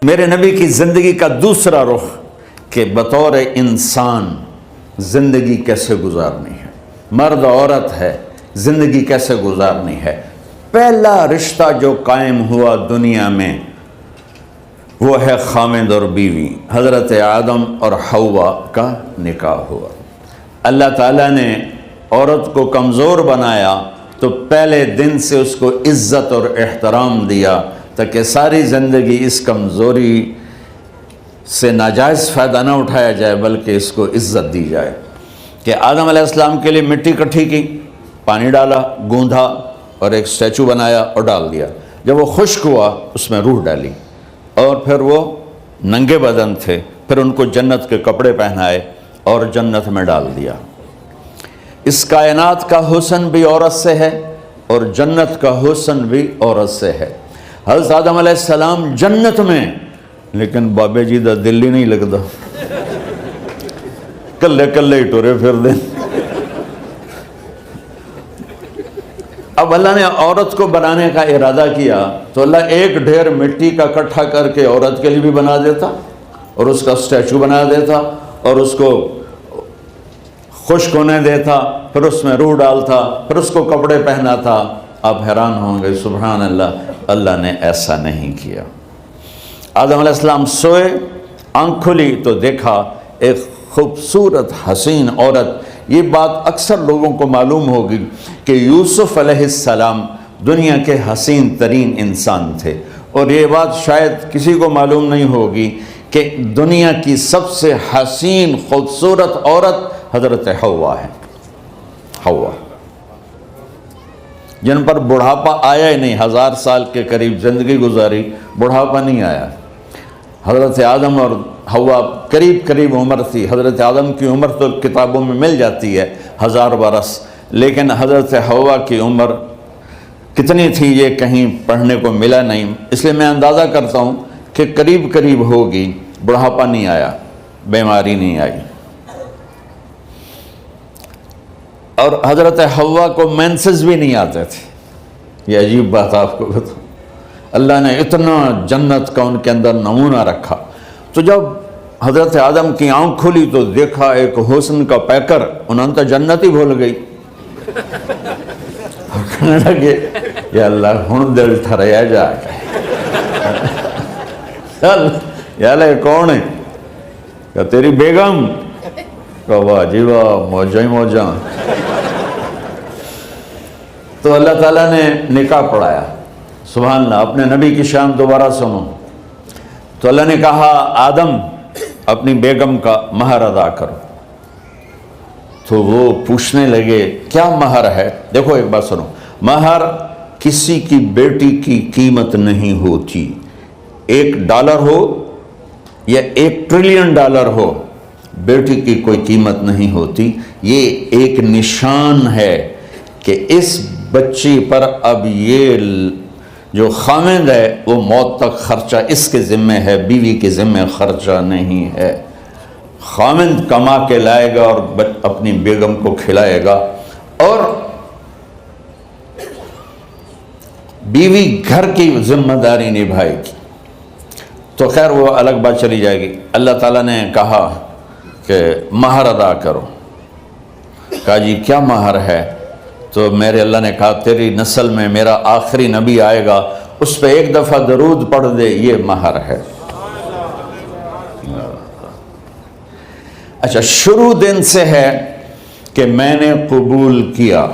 میرے نبی کی زندگی کا دوسرا رخ کہ بطور انسان زندگی کیسے گزارنی ہے، مرد عورت ہے زندگی کیسے گزارنی ہے۔ پہلا رشتہ جو قائم ہوا دنیا میں وہ ہے خامد اور بیوی، حضرت آدم اور حوا کا نکاح ہوا۔ اللہ تعالیٰ نے عورت کو کمزور بنایا تو پہلے دن سے اس کو عزت اور احترام دیا تاکہ ساری زندگی اس کمزوری سے ناجائز فائدہ نہ اٹھایا جائے بلکہ اس کو عزت دی جائے۔ کہ آدم علیہ السلام کے لیے مٹی اکٹھی کی، پانی ڈالا، گوندھا اور ایک اسٹیچو بنایا اور ڈال دیا۔ جب وہ خشک ہوا اس میں روح ڈالی اور پھر وہ ننگے بدن تھے، پھر ان کو جنت کے کپڑے پہنائے اور جنت میں ڈال دیا۔ اس کائنات کا حسن بھی عورت سے ہے اور جنت کا حسن بھی عورت سے ہے۔ حضرت آدم علیہ السلام جنت میں، لیکن بابے جی دا دل ہی نہیں لگتا، کلے کلے ہی ٹورے پھر دیں۔ اب اللہ نے عورت کو بنانے کا ارادہ کیا تو اللہ ایک ڈھیر مٹی کا اکٹھا کر کے عورت کے لیے بھی بنا دیتا اور اس کا اسٹیچو بنا دیتا اور اس کو خشک ہونے دیتا، پھر اس میں روح ڈالتا، پھر اس کو کپڑے پہناتا۔ آپ حیران ہوں گے، سبحان اللہ، اللہ نے ایسا نہیں کیا۔ آدم علیہ السلام سوئے، آنکھ کھلی تو دیکھا ایک خوبصورت حسین عورت۔ یہ بات اکثر لوگوں کو معلوم ہوگی کہ یوسف علیہ السلام دنیا کے حسین ترین انسان تھے، اور یہ بات شاید کسی کو معلوم نہیں ہوگی کہ دنیا کی سب سے حسین خوبصورت عورت حضرت حوا ہے۔ حوا جن پر بڑھاپا آیا ہی نہیں، 1000 سال کے قریب زندگی گزاری، بڑھاپا نہیں آیا۔ حضرت آدم اور حوا قریب قریب عمر تھی۔ حضرت آدم کی عمر تو کتابوں میں مل جاتی ہے 1000 برس، لیکن حضرت حوا کی عمر کتنی تھی یہ کہیں پڑھنے کو ملا نہیں، اس لیے میں اندازہ کرتا ہوں کہ قریب قریب ہوگی۔ بڑھاپا نہیں آیا، بیماری نہیں آئی، اور حضرت حوا کو مینسز بھی نہیں آتے تھے۔ یہ عجیب بات آپ کو بتاؤں، اللہ نے اتنا جنت کا ان کے اندر نمونہ رکھا۔ تو جب حضرت آدم کی آنکھ کھلی تو دیکھا ایک حسن کا پیکر، انہوں تو جنت ہی بھول گئی۔ کہنے لگے یا اللہ ہن دل ٹھریا جا یا اللہ کون ہے؟ کہ تیری بیگم۔ کہ واہ جی واہ، موجاں ہی موجاں۔ تو اللہ تعالیٰ نے نکاح پڑھایا۔ سبحان اللہ، اپنے نبی کی شان دوبارہ سنو۔ تو اللہ نے کہا آدم اپنی بیگم کا مہر ادا کرو۔ تو وہ پوچھنے لگے کیا مہر ہے؟ دیکھو ایک بات سنو، مہر کسی کی بیٹی کی قیمت نہیں ہوتی۔ $1 ہو یا $1 ٹریلین ہو، بیٹی کی کوئی قیمت نہیں ہوتی۔ یہ ایک نشان ہے کہ اس بچی پر اب یہ جو خامند ہے وہ موت تک خرچہ اس کے ذمہ ہے، بیوی کے ذمہ خرچہ نہیں ہے۔ خامند کما کے لائے گا اور اپنی بیگم کو کھلائے گا، اور بیوی گھر کی ذمہ داری نبھائے گی۔ تو خیر وہ الگ بات چلی جائے گی۔ اللہ تعالیٰ نے کہا کہ مہر ادا کرو۔ کہا جی کیا مہر ہے؟ تو میرے اللہ نے کہا تیری نسل میں میرا آخری نبی آئے گا، اس پہ ایک دفعہ درود پڑھ دے، یہ مہر ہے۔ اچھا، شروع دن سے ہے کہ میں نے قبول کیا۔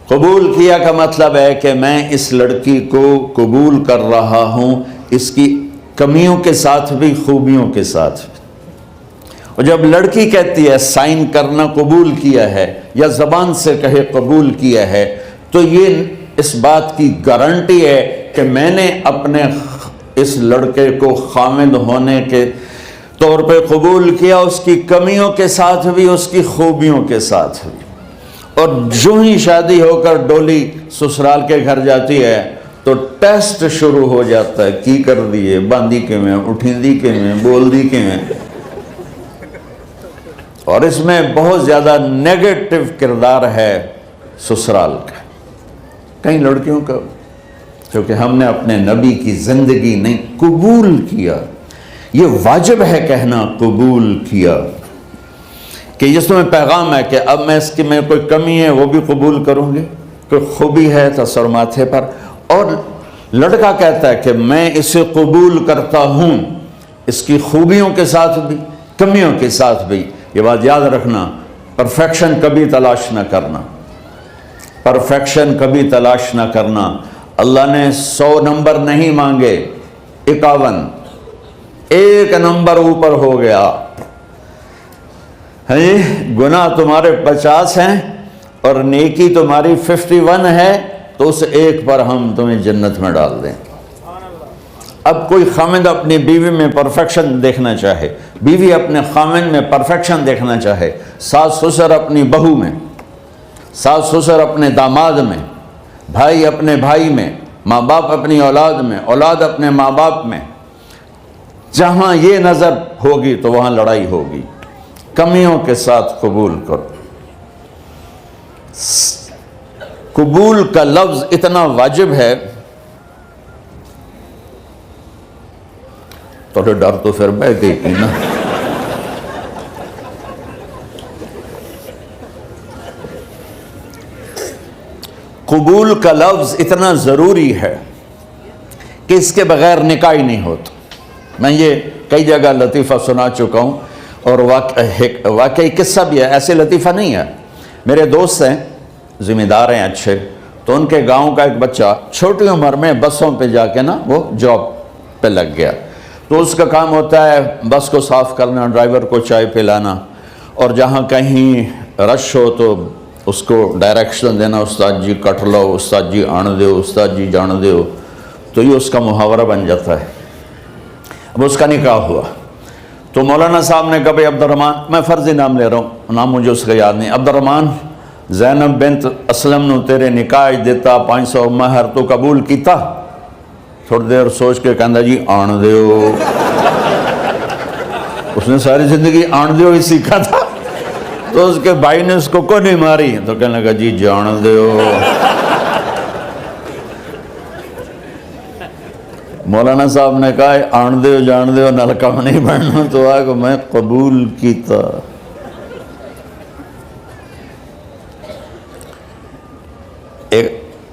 قبول کیا کا مطلب ہے کہ میں اس لڑکی کو قبول کر رہا ہوں، اس کی کمیوں کے ساتھ بھی خوبیوں کے ساتھ بھی۔ اور جب لڑکی کہتی ہے سائن کرنا قبول کیا ہے، یا زبان سے کہے قبول کیا ہے، تو یہ اس بات کی گارنٹی ہے کہ میں نے اپنے اس لڑکے کو خامد ہونے کے طور پہ قبول کیا، اس کی کمیوں کے ساتھ بھی، اس کی خوبیوں کے ساتھ بھی۔ اور جو ہی شادی ہو کر ڈولی سسرال کے گھر جاتی ہے تو ٹیسٹ شروع ہو جاتا ہے، کی کر دیے، باندھی کے میں، اٹھیندی کے میں، بول دی کے میں۔ اور اس میں بہت زیادہ نیگیٹو کردار ہے سسرال کا، کئی لڑکیوں کا کیونکہ ہم نے اپنے نبی کی زندگی نہیں قبول کیا. یہ واجب ہے کہنا قبول کیا، کہ جس میں پیغام ہے کہ اب میں اس کی میں کوئی کمی ہے وہ بھی قبول کروں گی، کوئی خوبی ہے تو سر ماتھے پر. اور لڑکا کہتا ہے کہ میں اسے قبول کرتا ہوں، اس کی خوبیوں کے ساتھ بھی کمیوں کے ساتھ بھی. یہ بات یاد رکھنا، پرفیکشن کبھی تلاش نہ کرنا، پرفیکشن کبھی تلاش نہ کرنا. اللہ نے 100 نمبر نہیں مانگے، 51، ایک نمبر اوپر ہو گیا. گناہ تمہارے 50 ہیں اور نیکی تمہاری 51 ہے، تو اس ایک پر ہم تمہیں جنت میں ڈال دیں. اب کوئی خامند اپنی بیوی میں پرفیکشن دیکھنا چاہے، بیوی اپنے خامند میں پرفیکشن دیکھنا چاہے، ساس سسر اپنی بہو میں، ساس سسر اپنے داماد میں، بھائی اپنے بھائی میں، ماں باپ اپنی اولاد میں، اولاد اپنے ماں باپ میں، جہاں یہ نظر ہوگی تو وہاں لڑائی ہوگی. کمیوں کے ساتھ قبول کرو. قبول کا لفظ اتنا واجب ہے تو ڈر تو پھر بہ گئی تھی نا. قبول کا لفظ اتنا ضروری ہے کہ اس کے بغیر نکاح ہی نہیں ہوتا. میں یہ کئی جگہ لطیفہ سنا چکا ہوں، اور واقعی قصہ بھی ہے، ایسے لطیفہ نہیں ہے. میرے دوست ہیں، ذمہ دار ہیں اچھے، تو ان کے گاؤں کا ایک بچہ چھوٹی عمر میں بسوں پہ جا کے نا وہ جاب پہ لگ گیا. تو اس کا کام ہوتا ہے بس کو صاف کرنا، ڈرائیور کو چائے پلانا، اور جہاں کہیں رش ہو تو اس کو ڈائریکشن دینا، استاد جی کٹ لو، استاد جی آن دیو، استاد جی جان دیو. تو یہ اس کا محاورہ بن جاتا ہے. اب اس کا نکاح ہوا تو مولانا صاحب نے کہا بھائی عبد الرحمن، میں فرضی نام لے رہا ہوں، نام مجھے اس کا یاد نہیں، عبد الرحمن زینب بنت اسلم نو تیرے نکاح دیتا 500 مہر تو قبول کیتا؟ تھوڑی دیر سوچ کے کہندا جی آن دیو. اس نے ساری زندگی آن دیو ہی سیکھا تھا. تو اس کے بھائی نے اس کو کوئی نہیں ماری تو کہنے لگا جی جان دیو. مولانا صاحب نے کہا آن دیو جان دیو نال کم نہیں بننا. تو آگا میں قبول کیتا.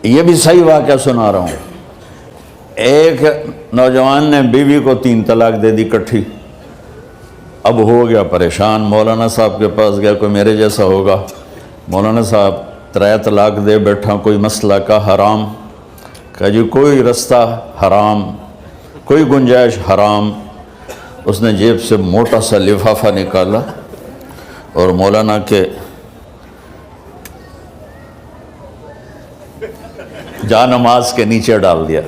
یہ بھی صحیح واقعہ سنا رہا ہوں. ایک نوجوان نے بیوی کو 3 طلاق دے دی کٹھی. اب ہو گیا پریشان، مولانا صاحب کے پاس گیا، کوئی میرے جیسا ہوگا. مولانا صاحب 3 طلاق دے بیٹھا، کوئی مسئلہ کا حرام؟ کہا جی کوئی رستہ حرام، کوئی گنجائش حرام. اس نے جیب سے موٹا سا لفافہ نکالا اور مولانا کے جا نماز کے نیچے ڈال دیا.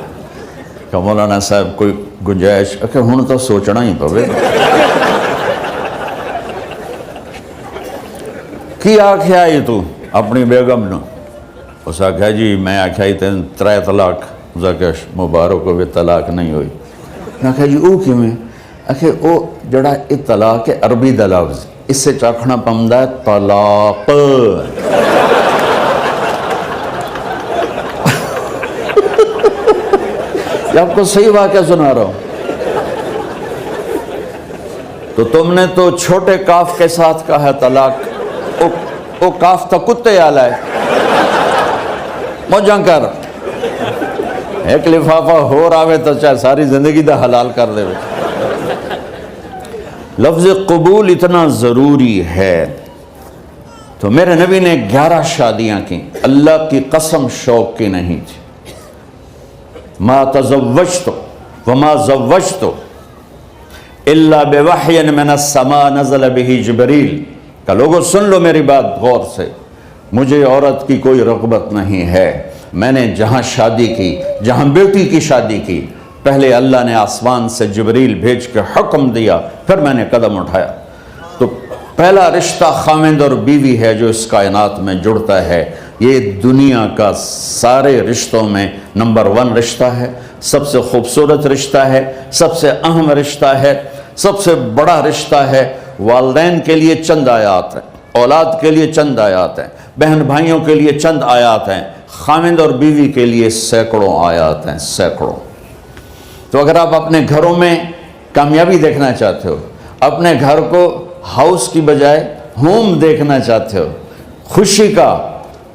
کہ مولانا صاحب کوئی گنجائش؟ کہ ہوں تو سوچنا ہی پوے. کی آکھیا یہ تو اپنی بیگم نو؟ اس آکھیا جی میں آکھیا ہی تین 3 طلاق. اس آکھیا مبارک ہوئے طلاق نہیں ہوئی. میں آکھیا جی او کیوں ہے؟ آکھیا او جڑا یہ طلاق ہے عربی دا لفظ، اس سے چاکھنا پمدا ہے طلاق. یہ آپ کو صحیح واقعہ سنا رہا ہوں. تو تم نے تو چھوٹے کاف کے ساتھ کہا ہے طلاق. او کاف تا کتے آلا ہے. موجاں کر ایک لفافہ ہو راوے تو چاہے ساری زندگی دا حلال کر دے. لفظ قبول اتنا ضروری ہے. تو میرے نبی نے 11 شادیاں کی، اللہ کی قسم شوق کی نہیں تھی. ما تزوجت وما زوجت الا بوحی من السماء نزل به جبریل. کہ لوگوں سن لو میری بات غور سے، مجھے عورت کی کوئی رغبت نہیں ہے. میں نے جہاں شادی کی، جہاں بیٹی کی شادی کی، پہلے اللہ نے آسمان سے جبریل بھیج کے حکم دیا، پھر میں نے قدم اٹھایا. تو پہلا رشتہ خاوند اور بیوی ہے جو اس کائنات میں جڑتا ہے. یہ دنیا کا سارے رشتوں میں نمبر 1 رشتہ ہے، سب سے خوبصورت رشتہ ہے، سب سے اہم رشتہ ہے، سب سے بڑا رشتہ ہے. والدین کے لیے چند آیات ہیں، اولاد کے لیے چند آیات ہیں، بہن بھائیوں کے لیے چند آیات ہیں، خامند اور بیوی کے لیے سینکڑوں آیات ہیں، سینکڑوں۔ تو اگر آپ اپنے گھروں میں کامیابی دیکھنا چاہتے ہو، اپنے گھر کو ہاؤس کی بجائے ہوم دیکھنا چاہتے ہو، خوشی کا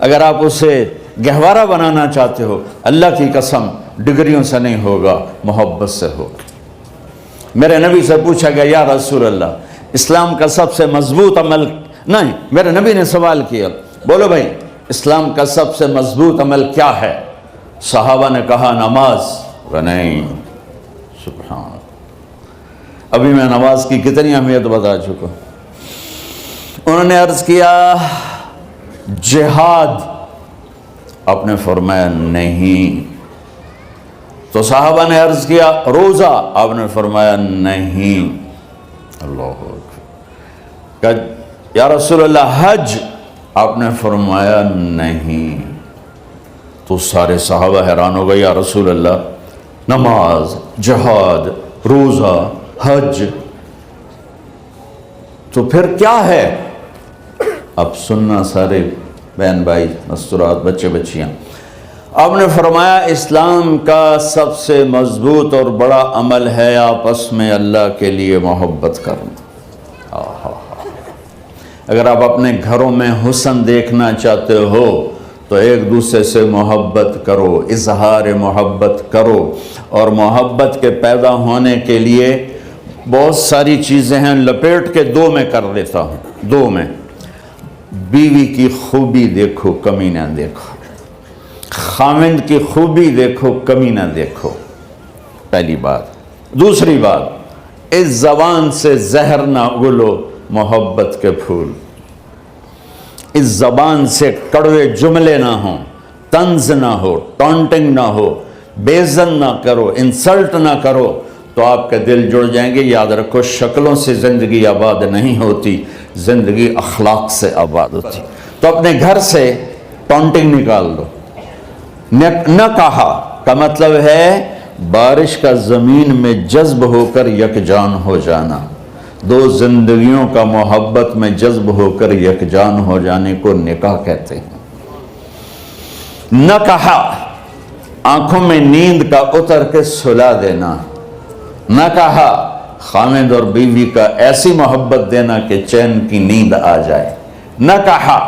اگر آپ اسے گہوارہ بنانا چاہتے ہو، اللہ کی قسم ڈگریوں سے نہیں ہوگا، محبت سے ہوگا۔ میرے نبی سے پوچھا گیا یا رسول اللہ اسلام کا سب سے مضبوط عمل، نہیں، میرے نبی نے سوال کیا، بولو بھائی اسلام کا سب سے مضبوط عمل کیا ہے؟ صحابہ نے کہا نماز، نہیں، سبحان اللہ۔ ابھی میں نماز کی کتنی اہمیت بتا چکا۔ انہوں نے عرض کیا جہاد، آپ نے فرمایا نہیں۔ تو صحابہ نے عرض کیا روزہ، آپ نے فرمایا نہیں۔ اللہ اکبر۔ کہ یا رسول اللہ حج، آپ نے فرمایا نہیں۔ تو سارے صحابہ حیران ہو گئے، یا رسول اللہ نماز، جہاد، روزہ، حج، تو پھر کیا ہے؟ اب سننا سارے بہن بھائی، مستورات، بچے بچیاں، آپ نے فرمایا اسلام کا سب سے مضبوط اور بڑا عمل ہے آپس میں اللہ کے لیے محبت کرنا۔ اگر آپ اپنے گھروں میں حسن دیکھنا چاہتے ہو تو ایک دوسرے سے محبت کرو، اظہار محبت کرو، اور محبت کے پیدا ہونے کے لیے بہت ساری چیزیں ہیں، لپیٹ کے دو میں کر لیتا ہوں، دو میں۔ بیوی کی خوبی دیکھو، کمی نہ دیکھو، خامند کی خوبی دیکھو، کمی نہ دیکھو، پہلی بات۔ دوسری بات، اس زبان سے زہر نہ اگلو محبت کے پھول، اس زبان سے کڑوے جملے نہ ہوں، طنز نہ ہو، ٹانٹنگ نہ ہو، بےعزت نہ کرو، انسلٹ نہ کرو، تو آپ کے دل جڑ جائیں گے۔ یاد رکھو شکلوں سے زندگی آباد نہیں ہوتی، زندگی اخلاق سے آباد ہوتی۔ تو اپنے گھر سے ٹانٹنگ نکال دو۔ نہ کہا کا مطلب ہے بارش کا زمین میں جذب ہو کر یکجان ہو جانا، دو زندگیوں کا محبت میں جذب ہو کر یکجان ہو جانے کو نکاح کہتے ہیں۔ نہ کہا آنکھوں میں نیند کا اتر کے سلا دینا، نہ کہا خامد اور بیوی کا ایسی محبت دینا کہ چین کی نیند آ جائے، نہ کہا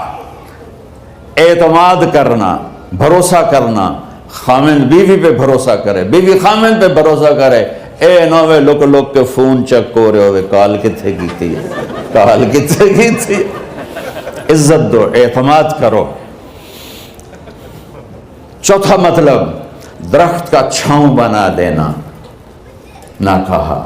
اعتماد کرنا، بھروسہ کرنا، خامد بیوی پہ بھروسہ کرے، بیوی خامد پہ بھروسہ کرے۔ اے نوے لوک لوک کے فون چیک ہو رہے ہوئے، کال کتنے کی تھی، کال کتنے کی تھی۔ عزت دو، اعتماد کرو۔ چوتھا مطلب درخت کا چھاؤں بنا دینا، نہ کہا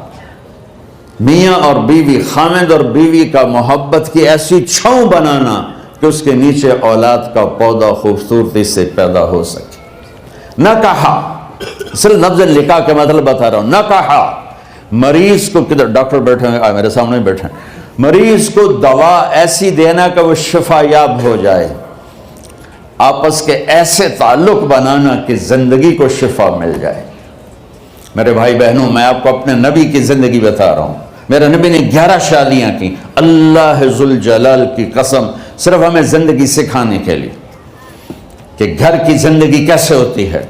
میاں اور بیوی، خامد اور بیوی کا محبت کی ایسی چھاؤں بنانا کہ اس کے نیچے اولاد کا پودا خوبصورتی سے پیدا ہو سکے۔ نہ کہا، صرف لفظ لکھا کے مطلب بتا رہا ہوں، نہ کہا مریض کو، کدھر ڈاکٹر بیٹھے ہیں، میرے سامنے بیٹھے ہیں، مریض کو دوا ایسی دینا کہ وہ شفا یاب ہو جائے، آپس کے ایسے تعلق بنانا کہ زندگی کو شفا مل جائے۔ میرے بھائی بہنوں، میں آپ کو اپنے نبی کی زندگی بتا رہا ہوں۔ میرے نبی نے 11 شادیاں کی، اللہ ذوالجلال کی قسم، صرف ہمیں زندگی سکھانے کے لیے کہ گھر کی زندگی کیسے ہوتی ہے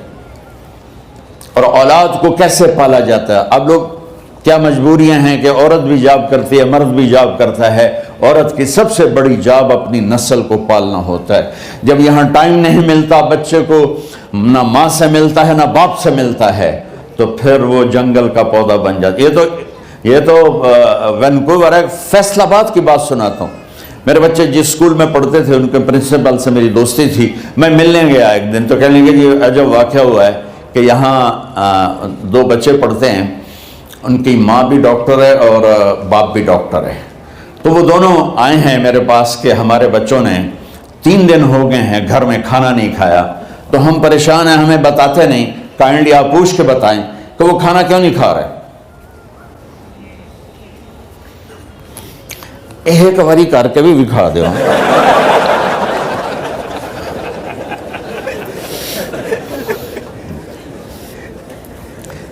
اور اولاد کو کیسے پالا جاتا ہے۔ اب لوگ کیا مجبوریاں ہیں کہ عورت بھی جاب کرتی ہے، مرد بھی جاب کرتا ہے۔ عورت کی سب سے بڑی جاب اپنی نسل کو پالنا ہوتا ہے۔ جب یہاں ٹائم نہیں ملتا بچے کو، نہ ماں سے ملتا ہے نہ باپ سے ملتا ہے، تو پھر وہ جنگل کا پودا بن جاتا ہے۔ یہ تو وینکوور ہے، فیصل آباد کی بات سناتا ہوں۔ میرے بچے جس اسکول میں پڑھتے تھے ان کے پرنسپل سے میری دوستی تھی، میں ملنے گیا ایک دن، تو کہنے لگے جی عجب واقعہ ہوا ہے کہ یہاں 2 بچے پڑھتے ہیں، ان کی ماں بھی ڈاکٹر ہے اور باپ بھی ڈاکٹر ہے، تو وہ دونوں آئے ہیں میرے پاس کہ ہمارے بچوں نے 3 دن ہو گئے ہیں گھر میں کھانا نہیں کھایا، تو ہم پریشان ہیں، ہمیں بتاتے نہیں، کائنڈلی آپ پوچھ کے بتائیں کہ وہ کھانا کیوں نہیں کھا رہے۔ ایک باری کر کے بھی دکھا دو۔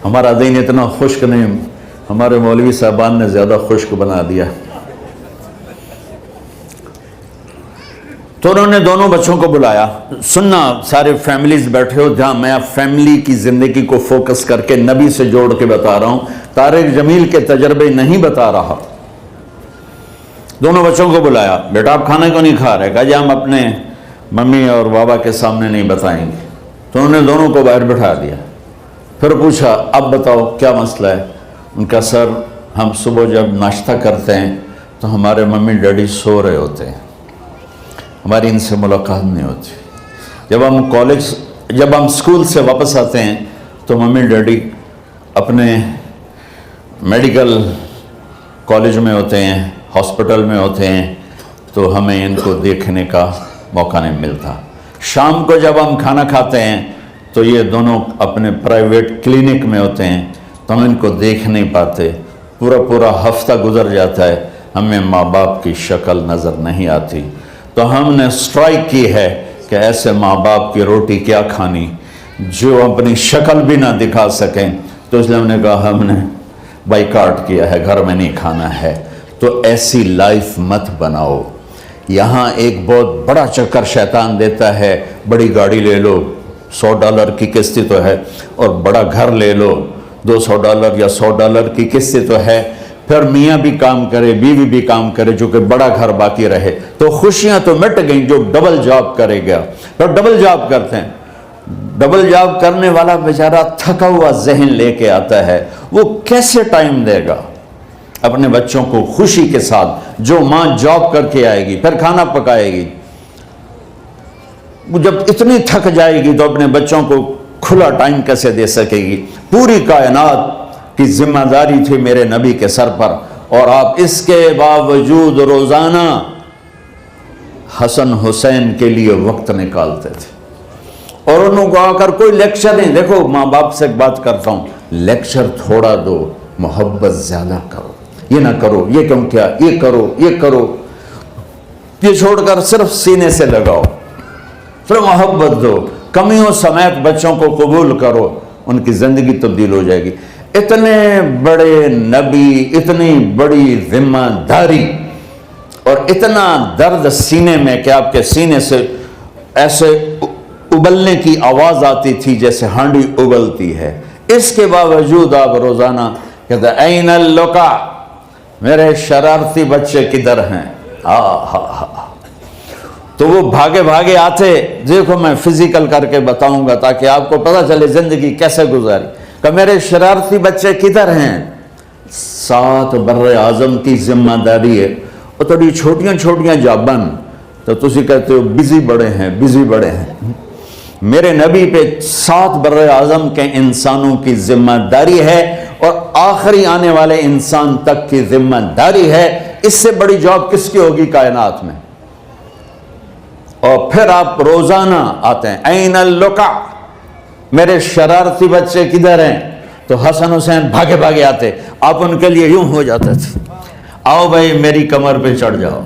ہمارا دین اتنا خشک نہیں، ہمارے مولوی صاحبان نے زیادہ خشک بنا دیا۔ تو انہوں نے دونوں بچوں کو بلایا. سننا سارے فیملیز بیٹھے ہو جہاں میں فیملی کی زندگی کو فوکس کر کے نبی سے جوڑ کے بتا رہا ہوں, طارق جمیل کے تجربے نہیں بتا رہا. دونوں بچوں کو بلایا, بیٹا آپ کھانے کو نہیں کھا رہے؟ کہا جی ہم اپنے ممی اور بابا کے سامنے نہیں بتائیں گے. تو انہوں نے دونوں کو باہر بٹھا دیا. پھر پوچھا اب بتاؤ کیا مسئلہ ہے؟ ان کا سر ہم صبح جب ناشتہ کرتے ہیں تو ہمارے ممی ڈیڈی سو رہے ہوتے ہیں, ہماری ان سے ملاقات نہیں ہوتی. جب ہم اسکول سے واپس آتے ہیں تو ممی ڈیڈی اپنے میڈیکل کالج میں ہوتے ہیں, ہاسپٹل میں ہوتے ہیں, تو ہمیں ان کو دیکھنے کا موقع نہیں ملتا. شام کو جب ہم کھانا کھاتے ہیں تو یہ دونوں اپنے پرائیویٹ کلینک میں ہوتے ہیں, تو ہم ان کو دیکھ نہیں پاتے. پورا ہفتہ گزر جاتا ہے, ہمیں ماں باپ کی شکل نظر نہیں آتی. تو ہم نے اسٹرائک کی ہے کہ ایسے ماں باپ کی روٹی کیا کھانی جو اپنی شکل بھی نہ دکھا سکیں. تو اس لیے ہم نے کہا ہم نے بائیکاٹ کیا ہے, گھر میں نہیں کھانا ہے. تو ایسی لائف مت بناؤ. یہاں ایک بہت بڑا چکر شیطان دیتا ہے, بڑی گاڑی لے لو, $100 کی قسط تو ہے, اور بڑا گھر لے لو, $200 یا $100 کی قسط تو ہے. پھر میاں بھی کام کرے, بیوی بھی کام کرے, جو کہ بڑا گھر باقی رہے, تو خوشیاں تو مٹ گئیں. جو ڈبل جاب کرے گا, پھر ڈبل جاب کرتے ہیں. ڈبل جاب کرنے والا بیچارہ تھکا ہوا ذہن لے کے آتا ہے, وہ کیسے ٹائم دے گا اپنے بچوں کو خوشی کے ساتھ؟ جو ماں جاب کر کے آئے گی پھر کھانا پکائے گی, جب اتنی تھک جائے گی تو اپنے بچوں کو کھلا ٹائم کیسے دے سکے گی؟ پوری کائنات کی ذمہ داری تھی میرے نبی کے سر پر, اور آپ اس کے باوجود روزانہ حسن حسین کے لیے وقت نکالتے تھے. اور انہوں کو آ کر کوئی لیکچر نہیں. دیکھو ماں باپ سے ایک بات کرتا ہوں, لیکچر تھوڑا دو, محبت زیادہ کرو. یہ نہ کرو, یہ کیوں کیا, یہ کرو, یہ کرو, یہ چھوڑ کر صرف سینے سے لگاؤ, پھر محبت دو. کمیوں سمیت بچوں کو قبول کرو, ان کی زندگی تبدیل ہو جائے گی. اتنے بڑے نبی, اتنی بڑی ذمہ داری, اور اتنا درد سینے میں کہ آپ کے سینے سے ایسے ابلنے کی آواز آتی تھی جیسے ہانڈی ابلتی ہے. اس کے باوجود آپ روزانہ کہتے ہیں این اللقا, میرے شرارتی بچے کدھر ہیں؟ تو وہ بھاگے بھاگے آتے. دیکھو میں فزیکل کر کے بتاؤں گا تاکہ آپ کو پتہ چلے زندگی کیسے گزاری. کہ میرے شرارتی بچے کدھر ہیں؟ 7 بر اعظم کی ذمہ داری ہے, اور تھوڑی چھوٹیاں جابن, تو تسی کہتے ہو بزی بڑے ہیں, بزی بڑے ہیں. میرے نبی پہ 7 بر اعظم کے انسانوں کی ذمہ داری ہے, اور آخری آنے والے انسان تک کی ذمہ داری ہے. اس سے بڑی جاب کس کی ہوگی کائنات میں؟ اور پھر آپ روزانہ آتے ہیں این اللقا, میرے شرارتی بچے کدھر ہیں؟ تو حسن حسین بھاگے بھاگے آتے. آپ ان کے لیے یوں ہو جاتے تھے, آؤ بھائی میری کمر پہ چڑھ جاؤ.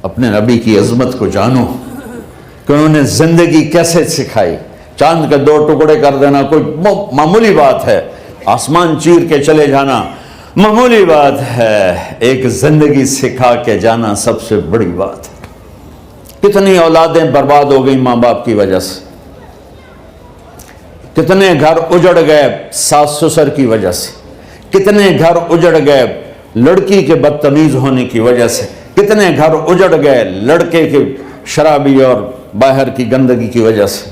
اپنے نبی کی عظمت کو جانو کہ انہوں نے زندگی کیسے سکھائی. چاند کے 2 ٹکڑے کر دینا کوئی معمولی بات ہے, آسمان چیر کے چلے جانا معمولی بات ہے, ایک زندگی سکھا کے جانا سب سے بڑی بات ہے. کتنی اولادیں برباد ہو گئی ماں باپ کی وجہ سے, کتنے گھر اجڑ گئے ساس سسر کی وجہ سے, کتنے گھر اجڑ گئے لڑکی کے بدتمیز ہونے کی وجہ سے, کتنے گھر اجڑ گئے لڑکے کے شرابی اور باہر کی گندگی کی وجہ سے.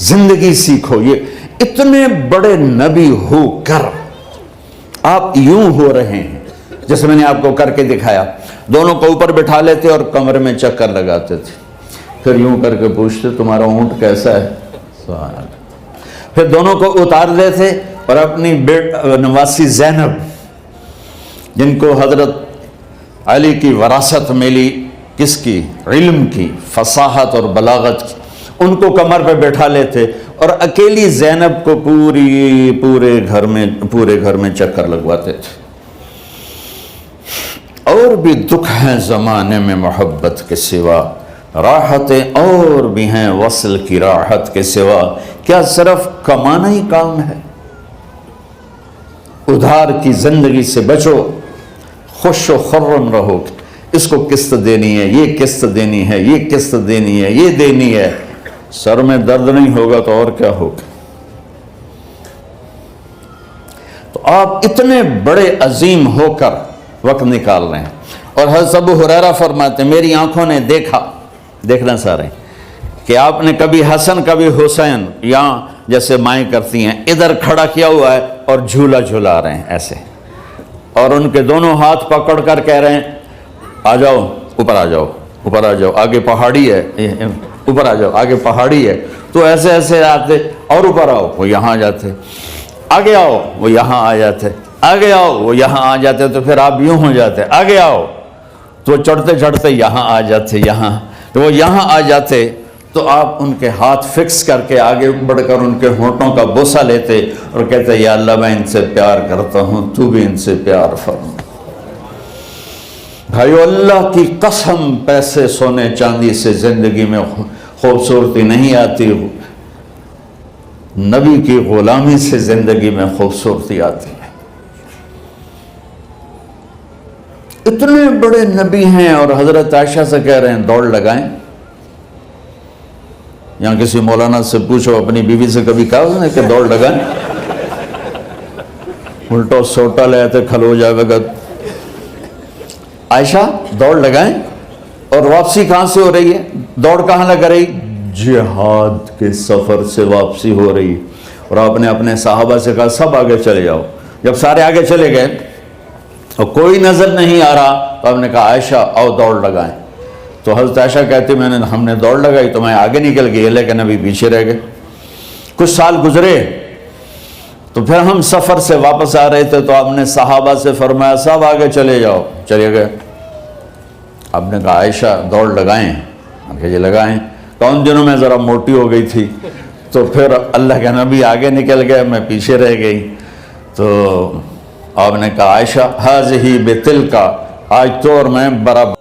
زندگی سیکھو. یہ اتنے بڑے نبی ہو کر آپ یوں ہو رہے ہیں جیسے میں نے آپ کو کر کے دکھایا. دونوں کو اوپر بٹھا لیتے اور کمرے میں چکر لگاتے تھے, پھر یوں کر کے پوچھتے تمہارا اونٹ کیسا ہے, پھر دونوں کو اتار دیتے اور اپنی نواسی زینب جن کو حضرت علی کی وراثت ملی, کس کی؟ علم کی, فصاحت اور بلاغت کی, ان کو کمر پہ بیٹھا لیتے اور اکیلی زینب کو پورے گھر میں چکر لگواتے تھے. اور بھی دکھ ہیں زمانے میں محبت کے سوا, راحتیں اور بھی ہیں وصل کی راحت کے سوا. کیا صرف کمانا ہی کام ہے؟ ادھار کی زندگی سے بچو, خوش و خرم رہو، اس کو قسط دینی ہے، یہ قسط دینی ہے، یہ قسط دینی ہے، یہ دینی ہے، سر میں درد نہیں ہوگا تو اور کیا ہوگا؟ تو آپ اتنے بڑے عظیم ہو کر وقت نکال رہے ہیں. اور حضرت ابو ہریرہ فرماتے ہیں میری آنکھوں نے دیکھنا سارے کہ آپ نے کبھی حسن کبھی حسین یہاں جیسے مائیں کرتی ہیں ادھر کھڑا کیا ہوا ہے اور جھولا جھولا رہے ہیں ایسے، اور ان کے دونوں ہاتھ پکڑ کر کہہ رہے ہیں آ جاؤ اوپر، آ جاؤ اوپر، آ جاؤ، آگے پہاڑی ہے، اوپر آ جاؤ، آگے پہاڑی ہے. تو ایسے ایسے آتے اور اوپر آؤ، وہ یہاں آ جاتے، آگے آؤ، وہ یہاں آ جاتے، آگے آؤ، وہ یہاں آ جاتے. تو پھر آپ یوں ہو جاتے، آگے آؤ، تو چڑھتے چڑھتے یہاں آ جاتے، یہاں، تو وہ یہاں آ جاتے. تو آپ ان کے ہاتھ فکس کر کے آگے بڑھ کر ان کے ہونٹوں کا بوسہ لیتے اور کہتے یا اللہ میں ان سے پیار کرتا ہوں، تو بھی ان سے پیار فرما. بھائیو اللہ کی قسم پیسے سونے چاندی سے زندگی میں خوبصورتی نہیں آتی، نبی کی غلامی سے زندگی میں خوبصورتی آتی ہے. اتنے بڑے نبی ہیں اور حضرت عائشہ سے کہہ رہے ہیں دوڑ لگائیں. یہاں کسی مولانا سے پوچھو اپنی بیوی سے کبھی کہا اس نے کہ دوڑ لگائیں؟ الٹو سوٹا لے آتے کھل ہو جائے گا. عائشہ دوڑ لگائیں. اور واپسی کہاں سے ہو رہی ہے؟ دوڑ کہاں لگ رہی؟ جہاد کے سفر سے واپسی ہو رہی. اور آپ نے اپنے صحابہ سے کہا سب آگے چلے جاؤ. جب سارے آگے چلے گئے اور کوئی نظر نہیں آ رہا تو آپ نے کہا عائشہ آؤ دوڑ لگائیں. تو حضرت عائشہ کہتی ہم نے دوڑ لگائی تو میں آگے نکل گئی لیکن ابھی پیچھے رہ گئے. کچھ سال گزرے تو پھر ہم سفر سے واپس آ رہے تھے تو آپ نے صحابہ سے فرمایا سب آگے چلے جاؤ. چلے گئے. آپ نے کہا عائشہ دوڑ لگائیں؟ جی لگائیں. کون دنوں میں ذرا موٹی ہو گئی تھی تو پھر اللہ کے نبی آگے نکل گئے، میں پیچھے رہ گئی. تو آپ نے کہا عائشہ ہذہ بتلک، آج تو اور میں برابر